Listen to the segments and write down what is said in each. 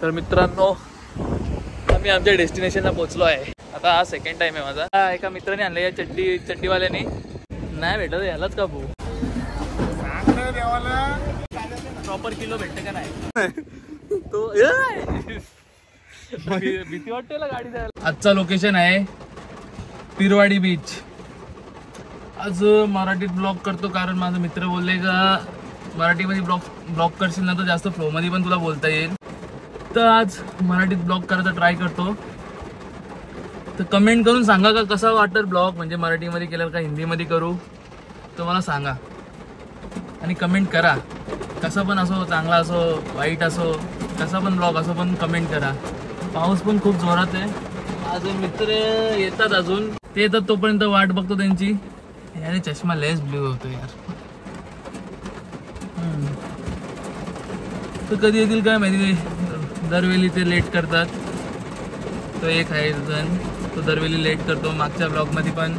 तर मित्रांनो आम्ही आमच्या डेस्टिनेशनला पोहोचलो आहे. आता हा सेकंड टाइम आहे माझा. एका मित्राने आणलं या चड्डीवाल्याने. नाही भेटत यालाच का भाऊ प्रॉपर किलो भेटते का नाही तो भीती वाटते गाडी द्यायला. आजचा लोकेशन आहे पिरवाडी बीच. आज मराठीत ब्लॉग करतो कारण माझा मित्र बोलले का मराठीमध्ये ब्लॉग करशील ना तर जास्त फ्लो मध्ये पण तुला बोलता येईल. तर आज मराठीत ब्लॉग करायचा ट्राय करतो. तर कमेंट करून सांगा का कसा वाटतं ब्लॉग, म्हणजे मराठीमध्ये केलं का हिंदीमध्ये करू तर मला सांगा. आणि कमेंट करा, कसा पण असो, चांगला असो वाईट असो, कसा पण ब्लॉग असो पण कमेंट करा. पाऊस पण खूप जोरात आहे. आज मित्र येतात, अजून ते येतात तोपर्यंत वाट बघतो त्यांची. याने चष्मा लेस ब्ल्यू होतो यार. तर कधी येतील काय माहिती. दरवेळी ते लेट करतात. तो एक आहे जण, तो दरवेळी लेट करतो. मागच्या ब्लॉगमध्ये पण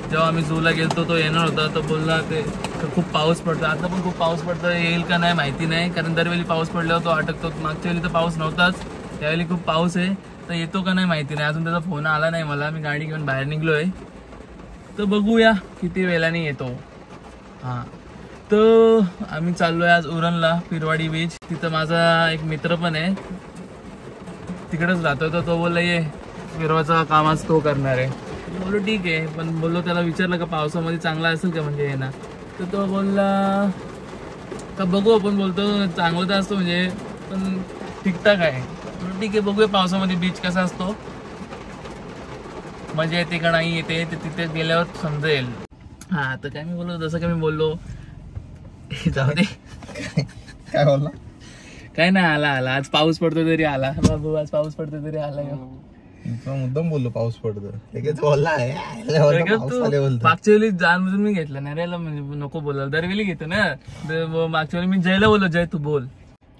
जेव्हा आम्ही झूला गेलतो तो येणार होता, तो बोलला ते खूप पाऊस पडतो. आता पण खूप पाऊस पडतो, येईल का नाही माहिती नाही, कारण दरवेळी पाऊस पडल्यावर तो अटकतो. मागच्या वेळी तर पाऊस नव्हताच, त्यावेळी खूप पाऊस आहे. तर येतो का नाही माहिती नाही. अजून त्याचा फोन आला नाही मला. मी गाडी घेऊन बाहेर निघलो आहे. तर बघूया किती वेळाने येतो. हां, तर आम्ही चाललो आहे आज उरणला, पिरवाडी बीच. तिथं माझा एक मित्र पण आहे, तिकडेच राहतो. तर तो बोलला ये फिरवायचा काम आज तो करणार आहे. बोललो ठीक आहे, पण बोललो त्याला विचारलं का पावसामध्ये चांगला असेल का म्हणजे येणार. तर तो बोलला का बघू आपण. बोलतो चांगलं तर असतो म्हणजे पण ठीकठाक आहे. ठीक आहे, बघूया पावसामध्ये बीच कसा असतो, मजा येते का नाही येते ते तिथे गेल्यावर समजेल. हा, तर काय मी बोललो, जसं काय मी बोललो जाऊ दे. काय बोलला? काय नाही, आला आज पाऊस पडतो तरी आला बाबू, आज पाऊस पडतो तरी आला. मुद्दाम बोललो पाऊस पडतो. मागच्या वेळी जाणून मी घेतलं नाही रेला, म्हणजे नको बोलायला. दरवेळी घेतो ना. मागच्या वेळी मी जयला बोललो, जय तू बोल,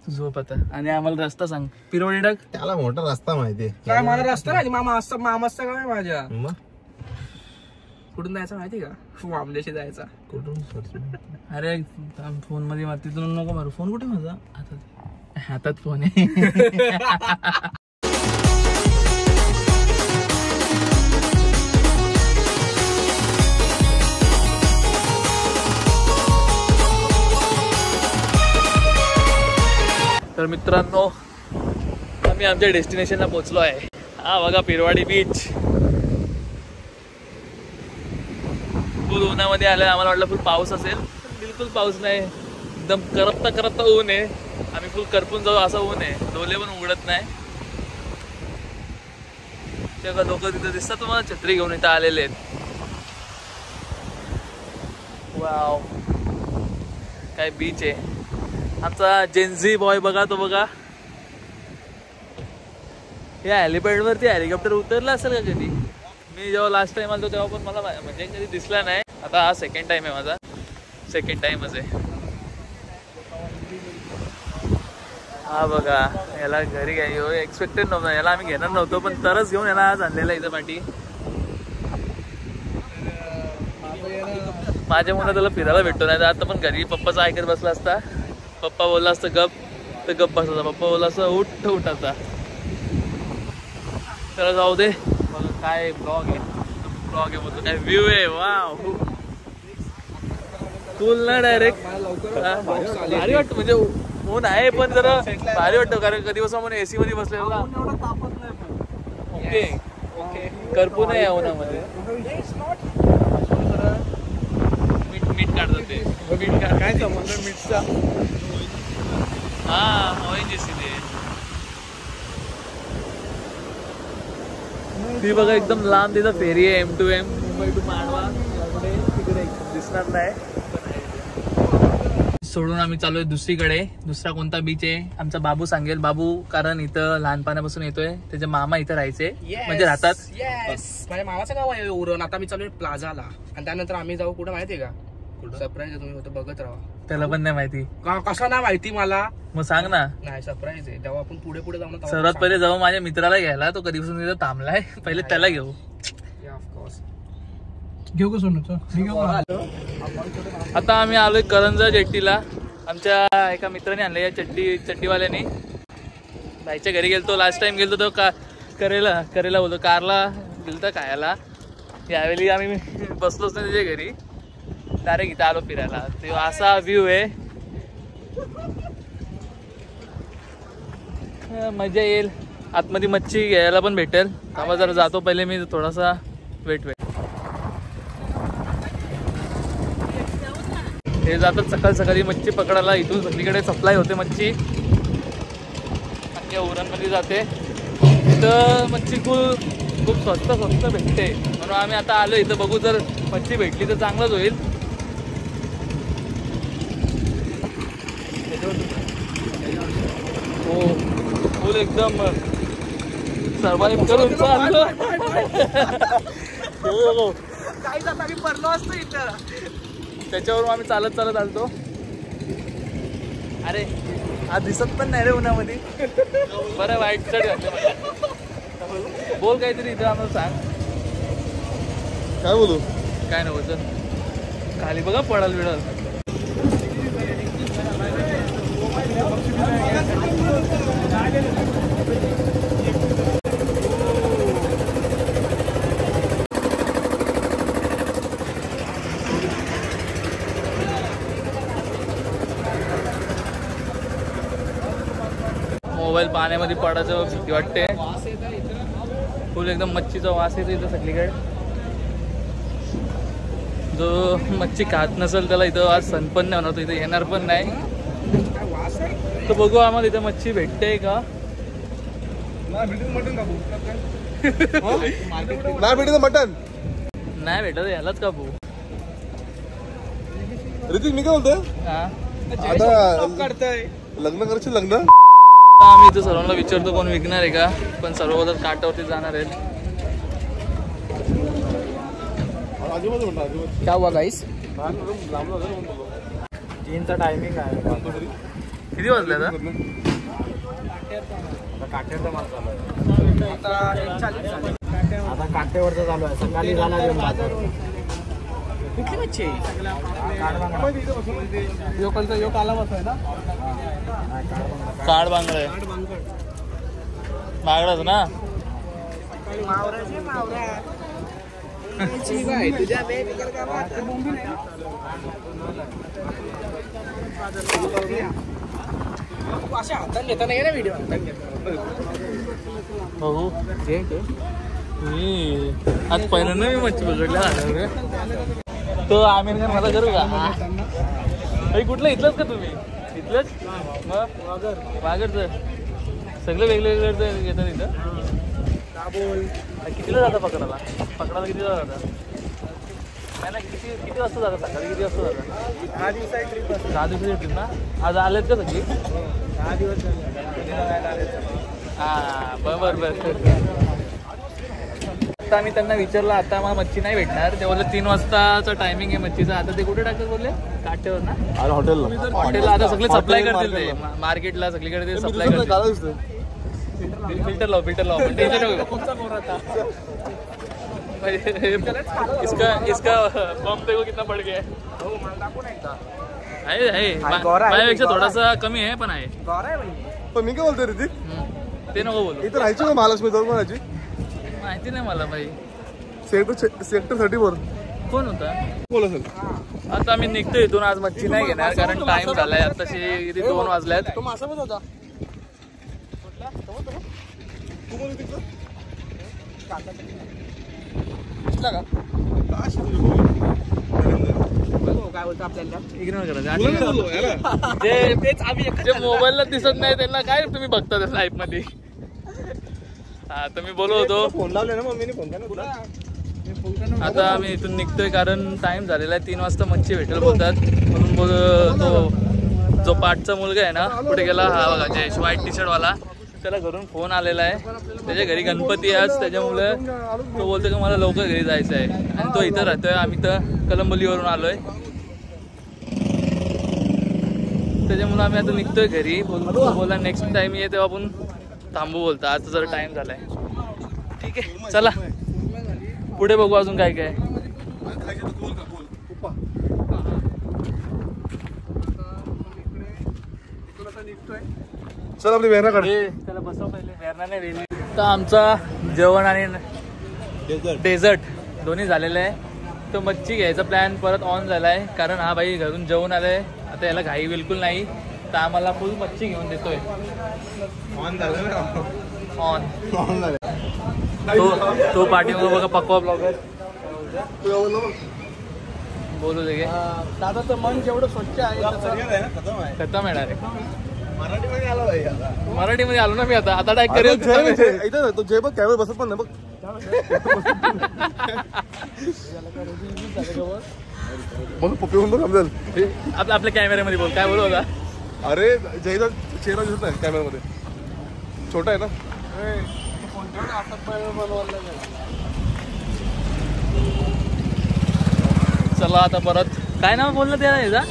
तू झोप आता आणि आम्हाला रस्ता सांग. पिरवडी टाक. त्याला मोठा रस्ता माहितीये काय? मला रस्ता माहिती. मामाचा काय माझ्या कुठून जायचं माहिती का? मामल्याशी जायचा. कुठून? अरे फोन मध्ये मारती तू, नको मारू. फोन कुठे माझा? हातात फोन आहे. तर मित्रांनो आम्ही आमच्या डेस्टिनेशनला पोहोचलो आहे. हा बघा पिरवाडी बीच. फुल उन्हामध्ये आलं. आम्हाला वाटलं फुल पाऊस असेल, बिलकुल पाऊस नाही. एकदम करपता ऊन आहे. आम्ही फुल करपून जाऊ असं ऊन आहे. डोले पण उघडत नाही. तेव्हा लोक तिथं दिसतात तुम्हाला, छत्री घेऊन इथं आलेले आहेत. वाव, काय बीच आहे. आमचा जेन्झी बॉय बघा, तो बघा या हेलिपॅड वरती हेलिकॉप्टर उतरला असेल का कधी. मी जेव्हा लास्ट टाइम आलो तेव्हा पण मला म्हणजे कधी दिसला नाही. आता हा सेकंड टाइम आहे माझा. सेकंड टाइमच आहे हा. बघा याला घरी घ्यायला एक्सपेक्टेड नव्हतं. याला आम्ही घेणार नव्हतो, पण तरच घेऊन याला आज आणलेला इथं पाठी. माझ्या मुलं त्याला फिरायला भेटतो नाही. तर आता पण घरी पप्पाचा ऐकत बसला असता. पप्पा बोलला असतं गप तर गप बसायचा. पप्पा बोलला असतं उठ आता. त्याला जाऊ दे. बघा काय ब्लॉग आहे बोलतो, काय व्ह्यू आहे. वाव, फुल ना डायरेक्ट भारी वाटतं. म्हणजे ऊन आहे पण जरा भारी वाटतं, कारण कधी बसा म्हणून एसी मध्ये बसलेला. ओके करपू नाही या उन्हामध्ये. मीठ काढतात ते. काय संबंध मीठचा? हा ONGC ते. ती बघा एकदम लांब तिथं फेरी आहे. M2M, Mumbai to Mandwa. तिकडे दिसणार नाही. सोडून आम्ही चालू आहे दुसरीकडे. दुसरा कोणता बीच आहे आमचा बाबू सांगेल. बाबू कारण इथं लहानपणापासून येतोय. त्याचे मामा इथं राहायचे, म्हणजे राहतात. माझ्या मामाचं गाव आहे उरण. आता मी चालू आहे प्लाझाला, आणि त्यानंतर आम्ही जाऊ कुठं माहितीये का? सरप्राईज आहे, तुम्ही होतं बघत राहा. त्याला पण नाही माहिती. कसं नाही माहिती मला? मग सांग ना. नाही, सरप्राईज आहे. तेव्हा आपण पुढे जाऊ ना. सर्वात पहिले जाऊ माझ्या मित्राला घ्यायला. तो कधीपासून तिथं थांबलाय. पहिले त्याला घेऊ. घेऊ का सोनूचं? आता आम्ही आलोय करंजा जेट्टीला. आमच्या एका मित्राने आणलं या चड्डीवाल्याने. भाईच्या घरी गेलतो लास्ट टाइम गेलतो तो करेला बोलतो कारला गेलतो खायला. यावेळी आम्ही बसलोच नाही त्याच्या घरी, डायरेक्ट इथं आलो फिरायला. ते असा व्ह्यू आहे, मजा येईल. आतमध्ये मच्छी घ्यायला पण भेटेल. थांबा जरा जातो पहिले मी थोडासा वेट. हे जातात सकाळी मच्छी पकडायला. इथून सगळीकडे सप्लाय होते मच्छी, या उरणमध्ये जाते. इथं मच्छी खूप स्वस्त भेटते, म्हणून आम्ही आता आलो इथं. बघू जर मच्छी भेटली तर चांगलंच होईल. हो फुल एकदम सर्वाइव्ह करून चाललो. काही जाता आम्ही पडलो असतो इथं, त्याच्यावरून आम्ही चालत आलतो. अरे आज दिसत पण नाही रे उन्हामध्ये. बरं वाईट चढ घातले. बोल काहीतरी इथं आम्हाला सांग. काय बोलू? काय नव्हतं खाली बघा पडाल बिडाल. मोबाईल पाण्यामध्ये पडायचं भीती वाटते. फुल एकदम मच्छीचा वास येतो इथं सगळीकडे. जो मच्छी खात नसेल त्याला इथं आज सण पण नाही होणार, तो इथं येणार पण नाही. तर बघू आम्हाला इथं मच्छी भेटते का. नाही भेटत मटन, नाही भेटत यालाच का भाऊ. ऋतिक मी काय बोलतोय, हा आता लग्न करायचं लग्न. आम्ही इथं सर्वांना विचारतो कोण विकणार आहे का, पण सर्व बदल काटावरती जाणार आहेत. क्या हुआ गाइस? 3चा टायमिंग आहे. किती वाजले आता? काठ्यावरचा माल चालू आहे. आता काठ्यावरचा चालू आहे. सकाळी जाणार कुठली मच्छी योग आला आहे ना. काड बांगड मागडाच ना. अशा हातात घेता नाही ना व्हिडिओ. बघू आज पहिल्यांदा मी मच्छी पकडल्या. तो आमिर खान मला करू का. कुठलं इथलंच का तुम्ही? इथलंच मग वागरचं सगळं वेगवेगळं घेतात इथं. कितीला जातं पकडायला कितीला जातं? नाही ना, किती वाजता जातं सकाळी? किती वाजता जातं? 10 दिवसाची ट्रिप. 10 दिवसाची ट्रिप ना. आज आलेत का सगळी? 10 दिवस हां बरं. आता आम्ही त्यांना विचारलं, आता आम्हाला मच्छी नाही भेटणार. ते बोलले 3 वाजताचा टायमिंग आहे मच्छीचा. आता ते कुठे टाकतात बोलले? काठेवर ना, हॉटेलला. आता सगळे सप्लाय करतील ते मार्केटला, सगळीकडे ते सप्लाय करतील. फिल्टर लाव इसका बम देखो कितना बढ़ गया है. माझ्यापेक्षा थोडासा कमी आहे पण आहे. पण मी काय बोलतोय ऋतिक, ते नको बोलू. इथं राहायची का महालक्ष्मी जाऊन कोणाची माहिती नाही मला भाई. सेक्टर 34 कोण होता? बोल असेल. आता आम्ही निघतो इथून. आज मच्छी नाही घेणार कारण टाइम झालाय. आताशी 2 वाजल्यात. तो मासा पण होता. काय बोलतो आपल्याला इग्नोर करायचं. जे मोबाईलला दिसत नाही त्यांना काय तुम्ही बघता त्या लाईफ मध्ये. हा तर मी बोलत होतो. फोन लावले ना मम्मीने. फोन काय आता आम्ही इथून निघतोय कारण टाइम झालेला आहे. 3 वाजता मच्छी भेटेल बोलतात. म्हणून तो जो पाठचा मुलगा आहे ना कुठे गेला, हा बघा जयेश व्हाईट टी शर्ट वाला, त्याला घरून फोन आलेला आहे. त्याच्या घरी गणपती आज, त्याच्यामुळे तो बोलतो की मला लवकर घरी जायचं आहे. आणि तो इथं राहतोय. आम्ही तर कलंबोलीवरून आलोय. त्याच्यामुळे आम्ही आता निघतोय घरी. बोला नेक्स्ट टाइम ये तेव्हा आपण थांबू बोलता. आज जरा टाइम झालाय. ठीक आहे चला पुढे बघू अजून काय काय. चल आपली वेरणा काढ. त्याला बसव पहिले. वेरणा नाही वेली. तर आमचा जेवण आणि डेझर्ट दोन्ही झालेलं आहे. तो मच्छी घ्यायचा प्लॅन परत ऑन झाला आहे, कारण हा भाई घरून जेवून आलाय. आता याला घाई बिलकुल नाही, तर आम्हाला फुल मच्छी घेऊन देतोय. ऑन तो पाठीमागे बघा पक्वा ब्लॉगर बोलू दे. दादाचं मन जेवढं स्वच्छ आहे खतम येणार आहे. मराठीमध्ये आलो भाई आता. मराठीमध्ये आलो ना मी आता डायरेक्ट करेल. इथं तो जय बघ कॅमेरा बसत पण नाही बघ. मग पप्पी म्हणून बघ समजेल. आपल्या कॅमेऱ्यामध्ये बोल. काय बोलू होता? अरे जयचा चेहरा दिसत नाही कॅमेरामध्ये, छोटा आहे ना. चला आता परत काय नाव बोललं त्याला याचा?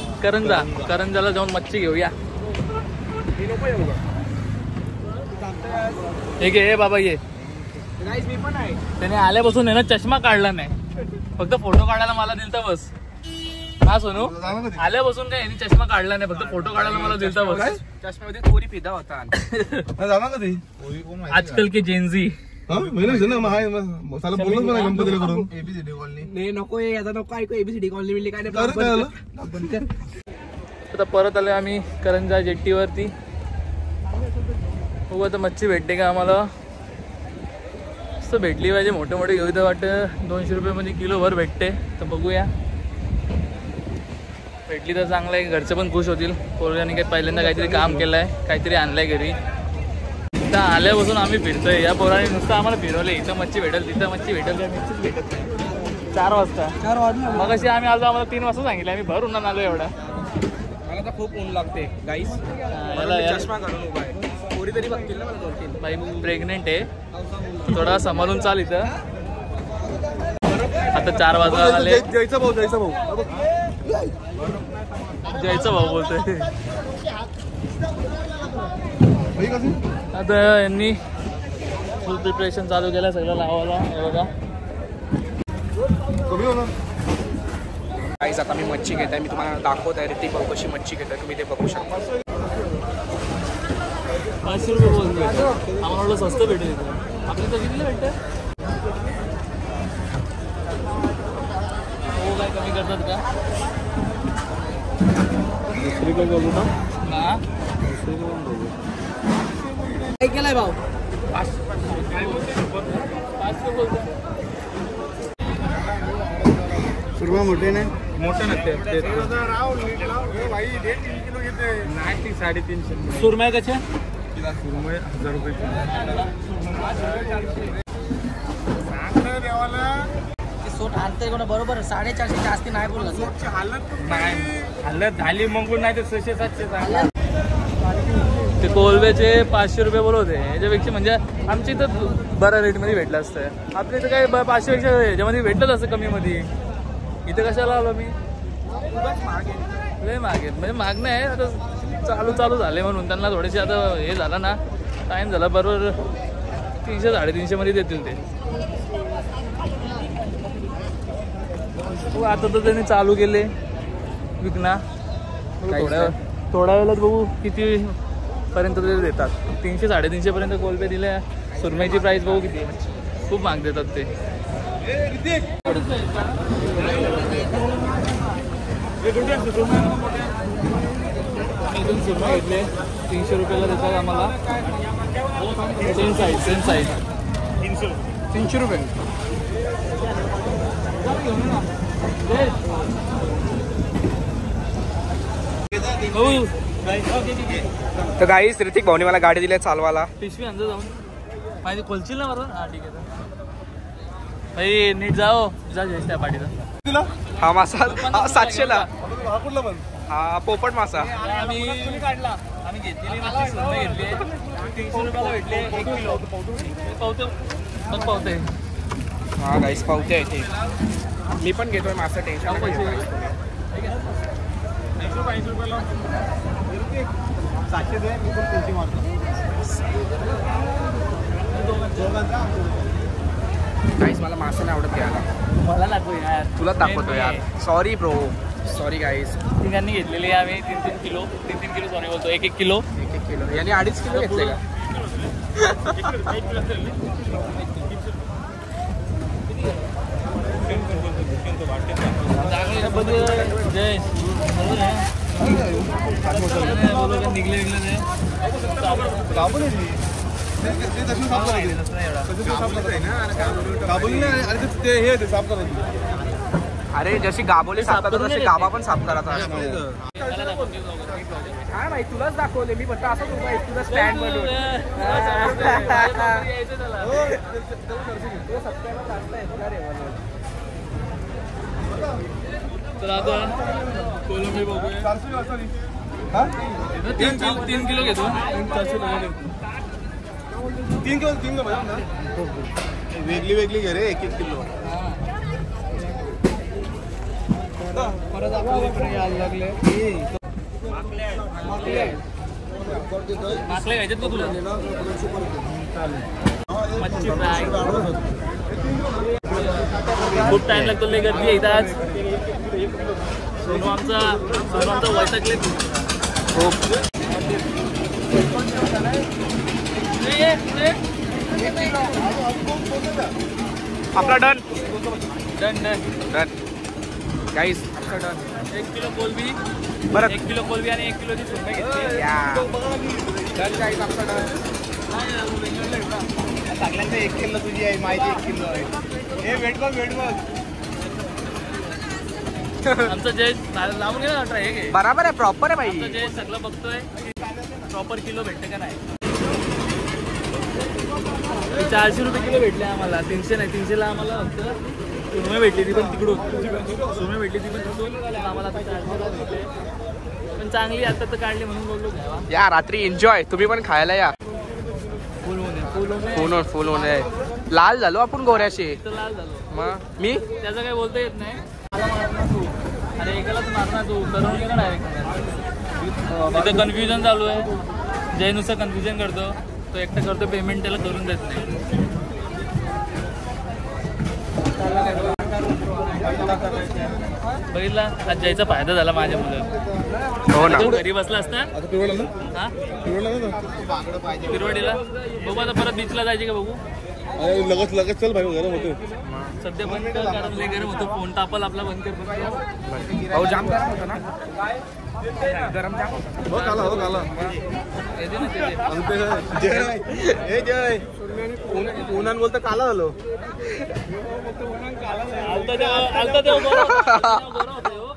करंजाला जाऊन मच्छी घेऊया. हे घे बाबा ये. मी पण आहे. त्याने आल्यापासून आहे ना चष्मा काढला नाही, फक्त फोटो काढायला मला दिलता बस. हा सोनू आल्यापासून काय यांनी चष्मा काढला नाही, फक्त फोटो काढायला मला दिलता बस. चष्म्यामध्ये कोरी फिदा होता. जाणार कधी आजकाल की जेनझी नको याचा नको ऐकू. एबीसीडी कॉलनी मिळली काय नाही. आता परत आलोय आम्ही करंजा जेट्टीवरती. हो आता मच्छी भेटते का आम्हाला? मस्त भेटली पाहिजे. मोठे मोठे घेऊ तर वाटतं 200 रुपये किलोभर भेटते. तर बघूया, भेटली तर चांगलं आहे. घरचे पण खुश होतील. पोरांनी काही पहिल्यांदा काहीतरी काम केलं आहे, काहीतरी आणलंय घरी. इथं आल्यापासून आम्ही फिरतोय. या पोराने नुसतं आम्हाला फिरवलं. इथं मच्छी भेटेल, तिथं मच्छी भेटेल, काय मच्छीच भेटत नाही. 4 वाजता मग अशी आम्ही आलो. आम्हाला 3 वाजता सांगितलं. आम्ही भर उन्हात आलो. एवढा मला तर खूप ऊन लागते गाईस. चष्मा काढून उभा आहे. कोरी तरी बघतील ना मला 2-3. बाई प्रेग्नेंट आहे, थोडा सांभाळून चाल. इथं आता 4 वाजता आले. जयचा भाऊ बोलतोय. आता यांनी फुल प्रिपरेशन चालू केलं सगळं लावायला. हे बघा गाईस आता मी मच्छी घेत आहे. मी तुम्हाला दाखवत आहे ऋतिक भाऊ कशी मच्छी घेत आहे. तुम्ही ते बघू शकता. 500 रुपये बोलतोय. आम्हाला स्वस्त भेटेल. आपल्या तर कितीला भेटतं? हो काय कमी करतात का? बोलू ना. हा काय केलाय भाऊ? 500 बोलतो. सुरमा मोठे नाही. मोठं नसते. नाही 350. सुरमई कशा? 1000 रुपये. सोट आणते कोणा बरोबर 450 जास्ती नाही बोलला. नाही हालत झाली मग नाही तर 600-700. ते कोलब्याचे 500 रुपये बोलवते. याच्यापेक्षा म्हणजे आमच्या इथं बऱ्या रेटमध्ये भेटलं असतं. आपल्या इथं काय 500 पेक्षा याच्यामध्ये भेटलंच असं कमीमध्ये. इथं कशाला आलो मी? लय मागेत म्हणजे मागणं आहे. आता चालू झाले म्हणून त्यांना थोडेसे आता हे झालं ना, टाईम झाला बरोबर 300-350 मध्ये देतील ते. आता तर त्यांनी चालू केले विकणं. थोड्या वेळात बघू किती पर्यंत ते देतात. 300-350 पर्यंत कोलबे दिले. सुरमईची प्राइस बघू किती. खूप महाग देतात ते. इथून सुरमई घेतले 300 रुपयाला देतात आम्हाला. सेम साईज 300 रुपये. तर गाईस ऋतिक भाऊने मला गाडी दिली चालवायला. पिशवी अंदर जाऊन माहिती खोलशील ना बरोबर. हा ठीक आहे. भाई नीट जाओ. जा त्या पाठीला. हा मासा 700ला. हा कुठला पण? हा पोपट मासा. आम्ही काढला. आम्ही घेतलेली मासे सुरमई घेतली 300 रुपयाला भेटले 1 किलो. पावते. हा गाईस पावते आहे ते. मी पण घेतोय मासा. टेन्शन पैसे 150 रुपयाला 700 दे. मी पण 300 मारतो. गाईस मला मासा नाही आवडत घ्यायला. मला लागतो यार. तुला दाखवतो यार. Sorry bro. सॉरी गाईस. तिघांनी घेतलेली आम्ही 3-3 किलो. 3-3 किलो सॉरी बोलतो 1-1 किलो. 1-1 किलो याने 2.5 किलो घेतले का? निघले अरे जशी गाबोली साफ करतात तशी गाबा पण साफ करायचा. काय माहिती तुलाच दाखवले मी फक्त असंच उभा आहे तुला स्टँड वर. तर आता कोलंबी बघूया. 3 किलो घेतो. 3 किलो वेगळी वेगळी घे रे 1-1 किलो. परत आपल्याकडे यायला लागले माकले घ्यायचे का तुला? मच्छी फ्राय खूप टाइम लागतो. लय गर्दी आहे इथं आज. सोनू आमचा वैतागले खूप. आपला डन डन डन डन गाईस आपला डन. 1 किलो कोलबी बरं 1 किलो कोलबी आणि 1 किलोची सुरमई घेतली. डन गाईस आपला डन. सगळ्यांचं 1 किलो तुझी आहे माझी 1 किलो आहे. हे वेट बघ आमचं जय लावून गेला ट्राय हे घे. बराबर आहे प्रॉपर आहे भाई. आमचं जय सगळं बघतोय प्रॉपर किलो भेटते का नाही. 400 रुपये किलो भेटले आम्हाला. 300 नाही 300ला आम्हाला फक्त सुरमई भेटली ती पण तिकडून. सुरमई भेटली ती पण तिकडून आम्हाला आता 400 भेटले. पण चांगली आता तर काढली म्हणून बोललो घ्यावा. या रात्री एन्जॉय तुम्ही पण खायला या. फुल फुल होणे लाल झालो आपण गोऱ्याशी. तर लाल झालो. मग मी त्याचं काही बोलता येत नाही. मला मारणार तू अरे एकालाच मारणार तू करून गेला डायरेक्ट. तिथं कन्फ्युजन चालू आहे. जय नुसतं कन्फ्युजन करतो. तो एकटं करतो पेमेंट त्याला करून देत नाही. बघितला आज जयचा फायदा झाला माझ्या मुलं. हो ना. घरी बसला असता आता पिरवडला ना? हा पिरवडला ना? पिरवाडीला बघू. आता परत बीचला जायचे का बघू. अरे लगत चल भाई गरम होते. सध्या बंद कर कारण लय गरम होतो. फोन तापल आपला बंद कर. भाऊ जाम गरम होता ना. गरम जाम होता. हो काला येते ना तिथे. हे जय उन्हान बोलतं काला झालो. आलता तेव्हा गोरा होता ह्यो.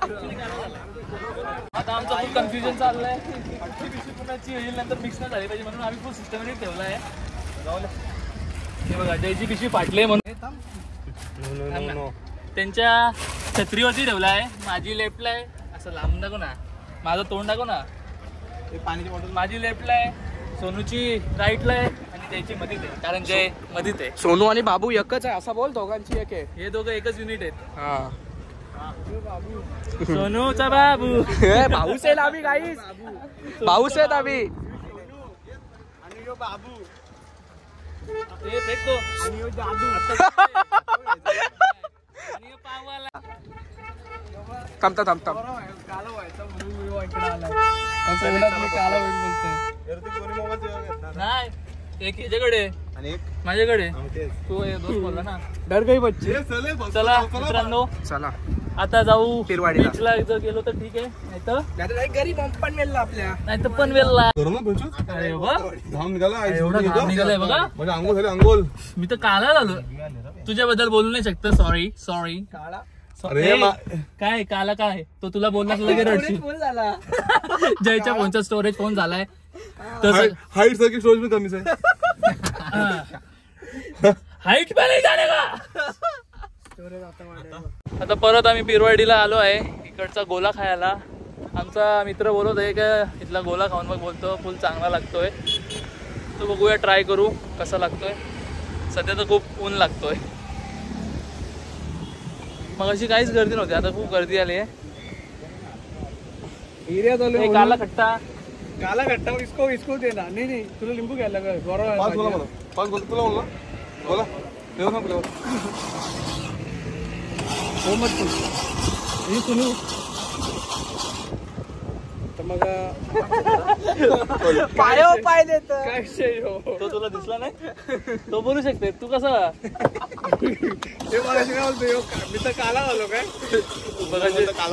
आता आमचं खूप कन्फ्युजन चाललंय. पिशवी येईल नंतर मिक्स नाही झाली पाहिजे म्हणून आम्ही खूप सिस्टमॅटिक ठेवला आहे. हे बघा जयची पिशवी फाटले म्हणून त्यांच्या छत्रीवरती ठेवला आहे. माझी लेफ्टला आहे. असं लांब दाखव ना. माझं तोंड दाखव ना. पाण्याची बॉटल माझी लेफ्टला आहे. सोनूची राईटला आहे आणि त्याची मधीत आहे कारण जय मधीत आहे. सोनू आणि बाबू एकच आहे असा बोल. दोघांची एक आहे. हे दोघं एकच युनिट आहेत. हा सोनूचा बाबू भाऊस आहे आम्ही गाईस. भाऊस आहेत आम्ही. आणि यो बाबू हे फेकतो आणि यो जादू. आणि हे पाववाला. थांबता काला व्हायचा म्हणून यो इकडे आला. कसं उन्हात मी काला होईल बोलतोय. नाही एक याच्याकडे आणि एक माझ्याकडे तू हे दोन बोलला ना. डर गई बच्चे. चला मित्रांनो चला आता जाऊ पिरवाडीला. बीचला. जर गेलो तर ठीक आहे नाहीतर गरीब पण मिळला आपल्या. नाहीतर पनवेलला. अरे वा घाम निघाला. एवढं घाम निघालाय बघा. म्हणजे अंघोल झाली अंघोल. मी तर काला झालो. तुझ्याबद्दल बोलू नाही शकत. सॉरी काळा अरे काय काला काय तो तुला बोलला लगेच रडशील. फुल झाला. जयच्या फोनचा स्टोरेज फोन झालाय तसं. हाईट सारखी स्टोरेज पण कमीच आहे. हाईट पण नाही जाणे का. आता परत आम्ही पिरवाडीला आलो आहे. इकडचा गोला खायला. आमचा मित्र बोलत आहे का इथला गोला खाऊन मग बोलतो फुल चांगला लागतोय. तो बघूया ट्राय करू कसा लागतोय. सध्या तर खूप ऊन लागतोय. मग अशी काहीच गर्दी नव्हती. आता खूप गर्दी आली आहे. एरिया चालू. काला खट्टा काला घट्टा इसको देना. नहीं तुला लिंबू घ्यायला का गौरव. पाच बोला मला. पाच बोल तुला बोला बोला. देऊ ना आपल्याला. हो मत हे सुनू. मग पाय पाय देत काय विषय तो तुला दिसला नाही तो बोलू शकते तू कसा ते मला काय बोलतो मी तर काला आलो काय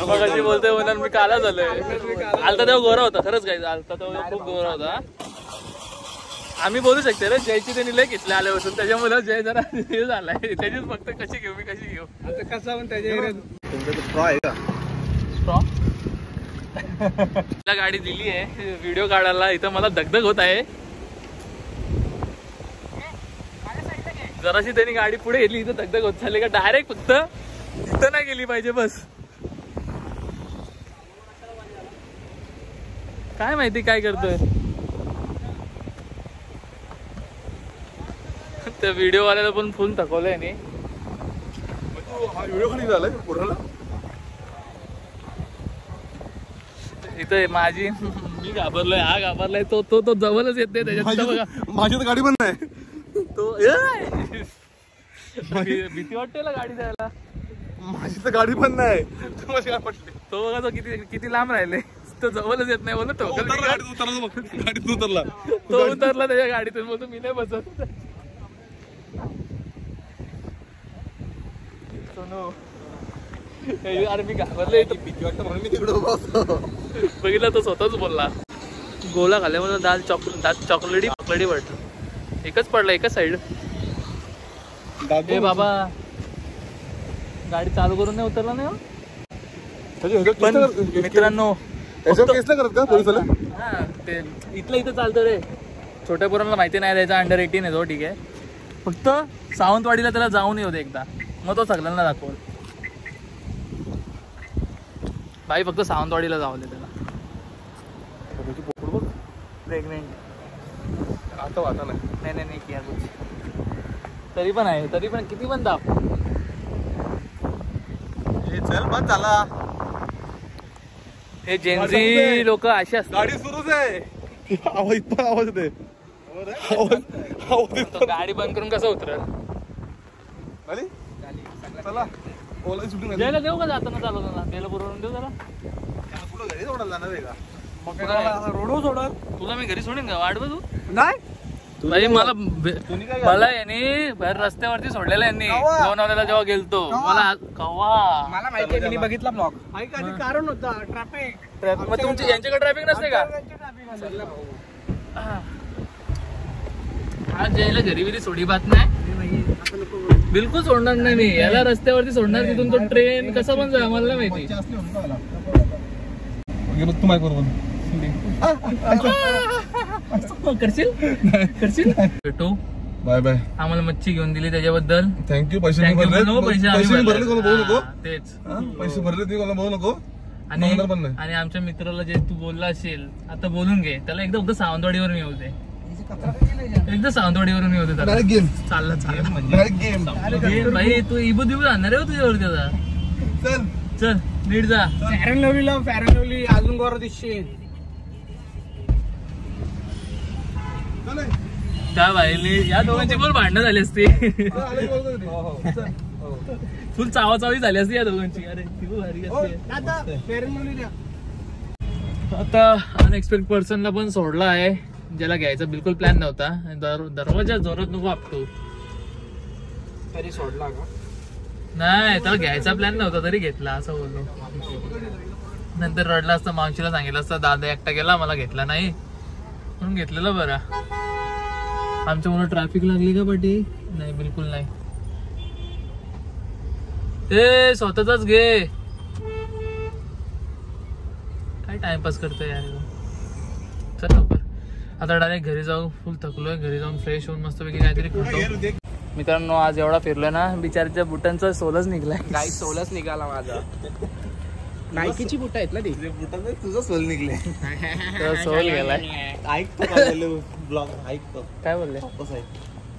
मगाशी बोलतोय म्हणून मी काला झालोय आलता तेव्हा गोरा होता खरंच काय आलता तेव्हा खूप गोरा होता आम्ही बोलू शकते रे जयची त्यांनी लय घेतले आल्यापासून त्याच्यामुळे जय जरा हे झालाय त्याचीच फक्त कशी घेऊ मी कशी घेऊ आता कसा पण त्याच्या स्ट्रॉ आहे का स्ट्रॉ गाडी दिली आहे व्हिडिओ काढायला इथं मला दगदग होत आहे जराशी त्यांनी गाडी पुढे गेली इथं दगदग होत झाली का डायरेक्ट फक्त इथं नाही गेली पाहिजे बस काय माहिती काय करतोय त्या व्हिडिओ वाल्याला पण फुल थकवलंय नी व्हिडिओ खाली झालाय पूर्ण इथं माझी मी घाबरलोय हा घाबरलाय तो तो तो जवळच येत नाही त्याच्यात बघा माझी तर गाडी पण नाही तो भीती वाटते ना गाडी द्यायला माझी तर गाडी पण नाही तू माझी काय पटली तो बघा तो किती किती लांब राहिले तो जवळच येत नाही बोल तो गाडीत उतरला तो उतरला त्याच्या गाडीतून बोलतो मी नाही बसत अरे मी घाबरले भीती वाटतं म्हणून मी तिकडे उभा होतो बघितलं तो स्वतःच बोलला गोला खाल्ल्या मला दाल चॉकलेटी वाटलं एकच पडला एकच साईड ए बाबा गाडी चालू करून नाही उतरला नाही पण मित्रांनो केस नाही करत का पोलिसाला हा ते इथलं इथं चालतं रे छोट्या पोरांना माहिती नाही द्यायचा अंडर 18 आहे तो ठीक आहे फक्त सावंतवाडीला त्याला जाऊन येऊ दे एकदा मग तो सगळ्यांना दाखवल भाई फक्त सावंतवाडीला जाऊ दे त्याला प्रेग्नेंट आता वाटा नाही नाही किया तरी पण आहे तरी पण किती पण दाब चल बस झाला हे जेनझी लोक अशी असतात गाडी सुरूच आहे आवाज इथं आवाज येते तो गाडी बंद करून कसं उतरल चला ओला शूटिंग द्यायला देऊ का जाताना चालवताना त्याला बरोबर देऊ त्याला कुठं घरी सोडायला जाणार आहे का रोडवर सोडत तुला मी घरी सोडीन का वाट बघू नाही भाई मला यांनी बाहेर रस्त्यावरती सोडलेला यांनी लोणावळ्याला जेव्हा गेलतो मला कवा मला माहिती आहे मी बघितला ब्लॉग काही कारण होतं ट्रॅफिक मग तुमची यांच्याकडे ट्रॅफिक नसते का आज जायला घरी बिरी सोडी बात नाही बिलकुल सोडणार नाही मी याला रस्त्यावरती सोडणार तिथून तो ट्रेन कसा पण जाय मला नाही माहिती तू माय बरोबर करशील भेटू बाय बाय आम्हाला मच्छी घेऊन दिली त्याच्याबद्दल थँक्यू पैसे Thank you. नको पैसे आम्ही भरले कोण बोलू नको तेच पैसे भरले तुम्ही कोणाला बोलू नको आणि आमच्या मित्राला जे तू बोलला असेल आता बोलून घे त्याला एकदा सावंतवाडीवरून येऊ दे एकदा सावंतवाडीवरून येऊ दे त्याला गेम चालला गेम भाई तू इबू दिबू आणणार आहे तुझ्यावरती आता चल चल नीट जा फॅरन लवली अजून गोरा दिसशील त्या बाईने या दोघांची पण भांडणं झाली असती फुल चावाचावी झाली असती या दोघांची अरे भारी असते आता अनएक्सपेक्ट पर्सनला पण सोडला आहे ज्याला घ्यायचा बिलकुल प्लॅन नव्हता दरवाजा जोरात नको आपटू तरी सोडला का नाही त्याला घ्यायचा प्लॅन नव्हता तरी घेतला असं बोललो नंतर रडला असता मावशीला सांगितलं असतं दादा एकटा गेला मला घेतला नाही म्हणून घेतलेलं बरं आमच्या मुलं ट्रॅफिक लागली का पाठी नाही बिलकुल नाही ते स्वतःच घे काय टाइमपास करतोय यार चल लवकर आता डायरेक्ट घरी जाऊ फुल थकलोय घरी जाऊन फ्रेश होऊन मस्तपैकी काहीतरी खातो मित्रांनो आज एवढा फिरलोय ना बिचारीच्या बुटांचा सोलच निघलाय काही सोलच निघाला माझा नायकीची बुट आहेत ना ती बुटाने तुझा सोल निघले सोल गेलाय ऐकतो ब्लॉग ऐकतो काय बोलले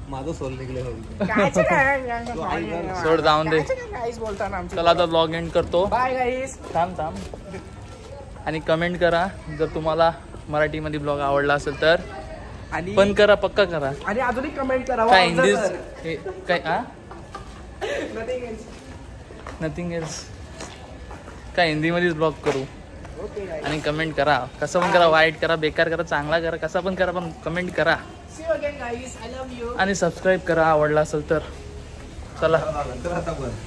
माझं सोल निघले सोड जाऊन दे गाईस बोलताना आमचं चला आता ब्लॉग एंड करतो बाय गाईस थांब आणि कमेंट करा जर तुम्हाला मराठीमध्ये ब्लॉग आवडला असेल तर आणि पण करा पक्का करा आणि अजूनही कमेंट करा काय हिंदी काय नथिंग एल्स काय हिंदीमध्येच ब्लॉग करू आणि कमेंट करा. कसं पण करा, वाईट करा, बेकार करा, चांगला करा, कसा पण करा, पण कमेंट करा. आणि सबस्क्राईब करा आवडला असेल तर. चला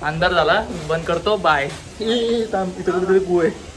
अंधार झाला, बंद करतो. बाय. इथं कुठेतरी आहे.